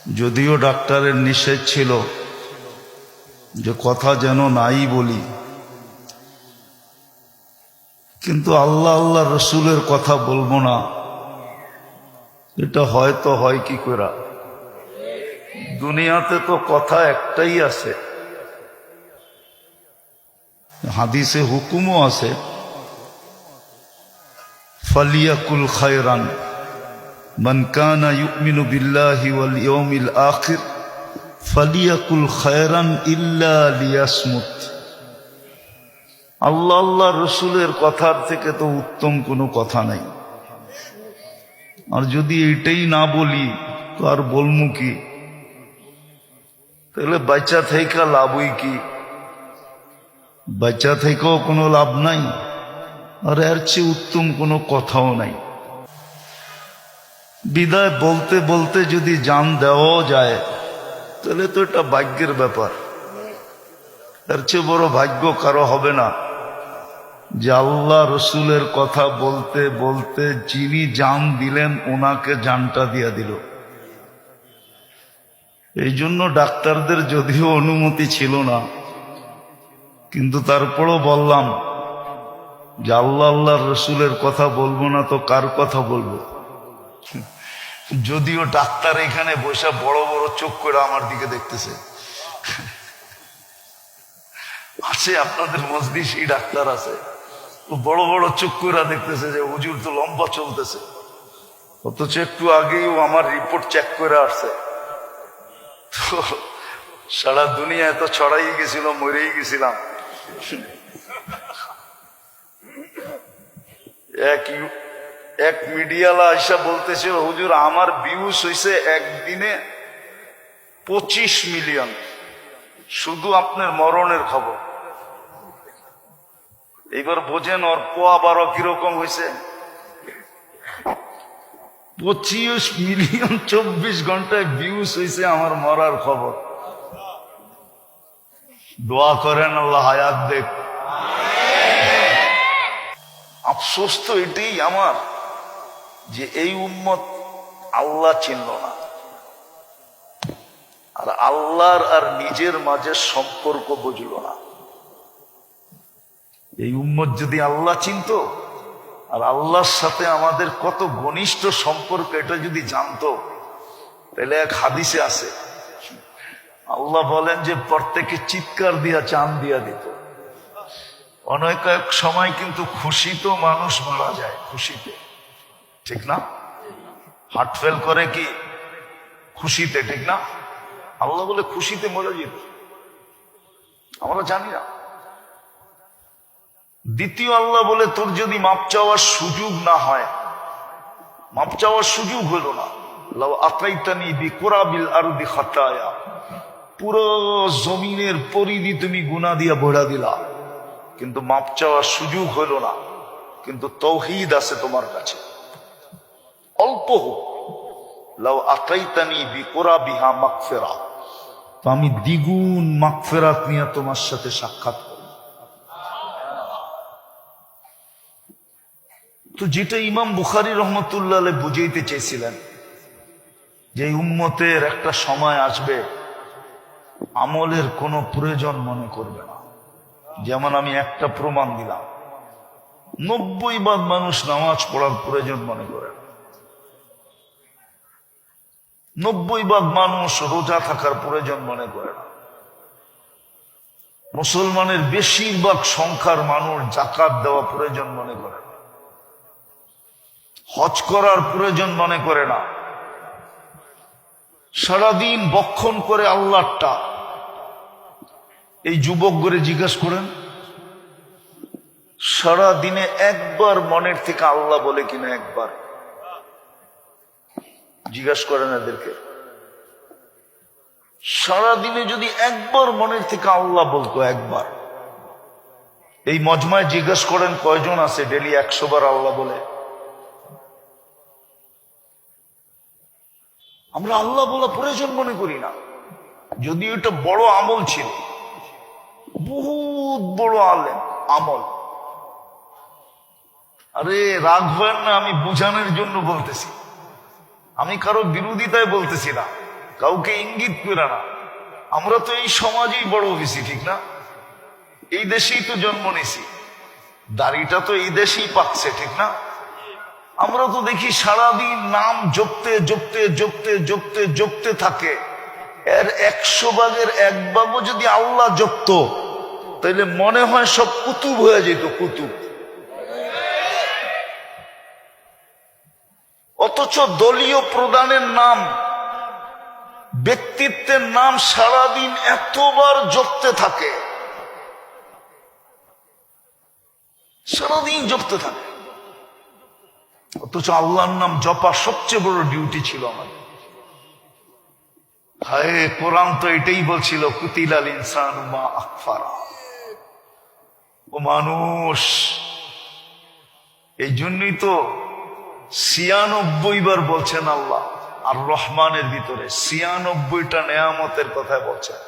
যদিও ডাক্তারের নিষেধ ছিল যে কথা যেন নাই বলি, কিন্তু আল্লাহ আল্লাহ রসুলের কথা বলবো না, এটা হয়তো হয় কি করে? দুনিয়াতে তো কথা একটাই আছে, হাদিসে হুকুমও আছে, ফালিয়াকুল খায়রান মান কানা ইউমিনু বিল্লাহি ওয়াল ইয়াউমিল আখির ফালিয়াকুল খায়রান ইল্লা লিয়াসমুত। আল্লাহ আল্লাহ রসুলের কথার থেকে তো উত্তম কোনো কথা নাই। আর যদি এটাই না বলি তো আর বলমু কি? তাহলে বাচ্চা থেকে লাভই কি? বাচ্চা থেকেও কোনো লাভ নাই, আর এর চেয়ে উত্তম কোনো কথাও নাই। বিদায় বলতে বলতে যদি জান দেওয়াও যায় তাহলে তো এটা ভাগ্যের ব্যাপার। এর চেয়ে বড় ভাগ্য কারো হবে না যে আল্লাহ রসুলের কথা বলতে বলতে যিনি জান দিলেন ওনাকে জানটা দিয়া দিল। এই জন্য ডাক্তারদের যদিও অনুমতি ছিল না, কিন্তু তারপরও বললাম যে আল্লাহ আল্লাহ রসুলের কথা বলবো না তো কার কথা বলবো? যদিও ডাক্তার এখানে বসে বড় বড় চোখ করে আমার দিকে দেখতেছে। আছে আপনাদের মসজিদে ডাক্তার আছে, বড় বড় চোখ করে দেখতেছে যে হুজুর তো লম্বা চলতেছে, অথচ একটু আগেই ও আমার রিপোর্ট চেক করে আসছে। তো সারা দুনিয়ায় তো ছড়াই গেছিল, মরেই গেছিলাম। এক মিডিয়ালা আইসা বলতেছে হুজুর আমার ভিউজ হয়েছে একদিনে 25 মিলিয়ন, শুধু আপনার মরণের খবর। এইবার বোঝেন ওর পোয়া 12 কিরকম হয়েছে। 25 মিলিয়ন 24 ঘন্টায় ভিউজ হয়েছে আমার মরার খবর। দোয়া করেন আল্লাহ হায়াত দেখ। আফসোস তো এটাই আমার যে এই উম্মত আল্লাহ চিনল না, আর আল্লাহর আর নিজের মাঝে সম্পর্ক বুঝল না। এই উম্মত যদি আল্লাহ চিনতো আর আল্লাহর সাথে আমাদের কত ঘনিষ্ঠ সম্পর্ক এটা যদি জানতো, তাহলে এক হাদিসে আছে আল্লাহ বলেন যে প্রত্যেকে চিৎকার দিয়া চান দিয়া দিত। অনেক এক সময় কিন্তু খুশিতে মানুষ মারা যায়, খুশিতে, ঠিক না? হার্ট ফেল করে কি খুশিতে, ঠিক না? আল্লাহ বলে খুশিতে মরে যেত, আমরা জানি না। দ্বিতীয় আল্লাহ বলে তোর যদি মাপ চাওয়ার সুযোগ না হয়, মাপ চাওয়ার সুযোগ হলো না, লাউ আতাইতানি বিকুরাবিল আরদি খাতায়া, পুরো জমিনের পরিধি তুমি গুনাহ দিয়া ভরা দিলা, কিন্তু মাপ চাওয়ার সুযোগ হলো না। কিন্তু তৌহিদ আছে তোমার কাছে, অল্প হোক, লাউ আতাইতানি বিকুরাবিহা মাগফিরা, তো আমি দ্বিগুণ মাগফিরাত নিয়ে তোমার সাথে সাক্ষাৎ করব। তো যেটা ইমাম বুখারী রহমতুল্লাহ আলাইহি বুঝাইতে চেয়েছিলেন যে উম্মতের একটা সময় আসবে আমলের কোনো প্রয়োজন মনে করবে না। যেমন আমি একটা প্রমাণ দিলাম, 90% মানুষ নামাজ পড়ার প্রয়োজন মনে করে না, 90% মানুষ রোজা থাকার প্রয়োজন মনে করে না, মুসলমানের বেশিরভাগ সংখ্যার মানুষ যাকাত দেওয়া প্রয়োজন মনে করে না, হজ করার প্রয়োজন মনে করে না, সারাদিন বক্ষণ করে আল্লাহটা। এই যুবক করে জিজ্ঞাসা করেন সারা দিনে একবার মনের থেকে আল্লাহ বলে কিনা, একবার জিজ্ঞাসা করেন এদেরকে। সারা দিনে যদি একবার মনের থেকে আল্লাহ বলতো, একবার। এই মজমায় জিজ্ঞাসা করেন কয়জন আছে ডেলি 100 বার আল্লাহ বলে? আমরা আল্লাহ বলা প্রয়োজন মনে করি না, যদি এটা বড় আমল ছিল, বহুত বড় আমল। আরে রাগ হয় না, আমি বোঝানোর জন্য বলতেছি, আমি কারো বিরোধিতায় বলতেছি না, কাউকে ইঙ্গিত করে না। আমরা তো এই সমাজেই বড় হয়েছি, ঠিক না? এই দেশেই তো জন্ম নিছি, দাড়িটা তো এই দেশেই পাকছে, ঠিক না? আমরা তো দেখি সারাদিন নাম জপতে জপতে জপতে জপতে জপতে থাকে। এর 100 ভাগের 1 ভাগও যদি আল্লাহ জপত, তাইলে মনে হয় সব কুতুব হয়ে যেত, কুতুব। অথচ দলীয় প্রধানের নাম, ব্যক্তিত্বের নাম সারাদিন এতবার জপতে থাকে, সারাদিন জপতে থাকে। অথচ আল্লাহর নাম জপা সবচেয়ে বড় ডিউটি ছিল আমাদের। হায়, কোরআন তো এটাই বলছিল, কুতিলাল ইনসানু মা আকফারা। ও মানুষ, এই জন্যই তো 96 বার বলছেন আল্লাহ আর রহমানের ভিতরে 96টা নেয়ামতের কথা বলছেন।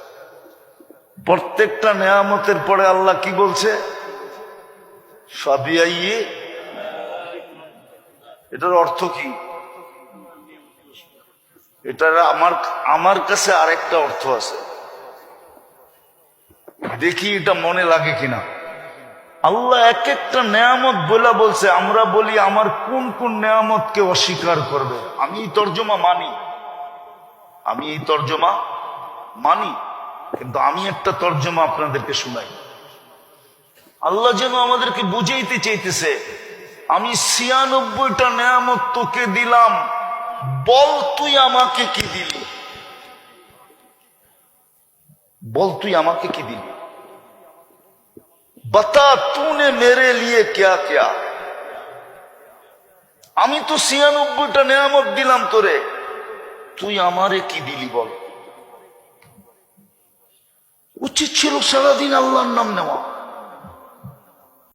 প্রত্যেকটা নেয়ামতের পরে আল্লাহ কি বলছে? ফাবিআইয়ি, এটার অর্থ কি? এটার আমার কাছে আরেকটা অর্থ আছে, দেখি এটা মনে লাগে কিনা। আল্লাহ এক একটা নেয়ামত বলছে, আমরা বলি আমার কোন কোন নেয়ামতকে অস্বীকার করবে। আমি এই তর্জমা মানি, কিন্তু আমি একটা তর্জমা আপনাদেরকে শুনাই। আল্লাহ যেন আমাদেরকে বুঝাইতে চাইতেছে, আমি 96টা নেয়ামত তোকে দিলাম, বল তুই আমাকে কি দিলি, বল তুই আমাকে কি দিলি, बता तूने मेरे लिए क्या क्या। আমি তো 96টা নেয়ামত দিলাম তোরে, তুই আমারে কি দিলি বল। উচিত ছিল সারাদিন আল্লাহর নাম নেওয়া।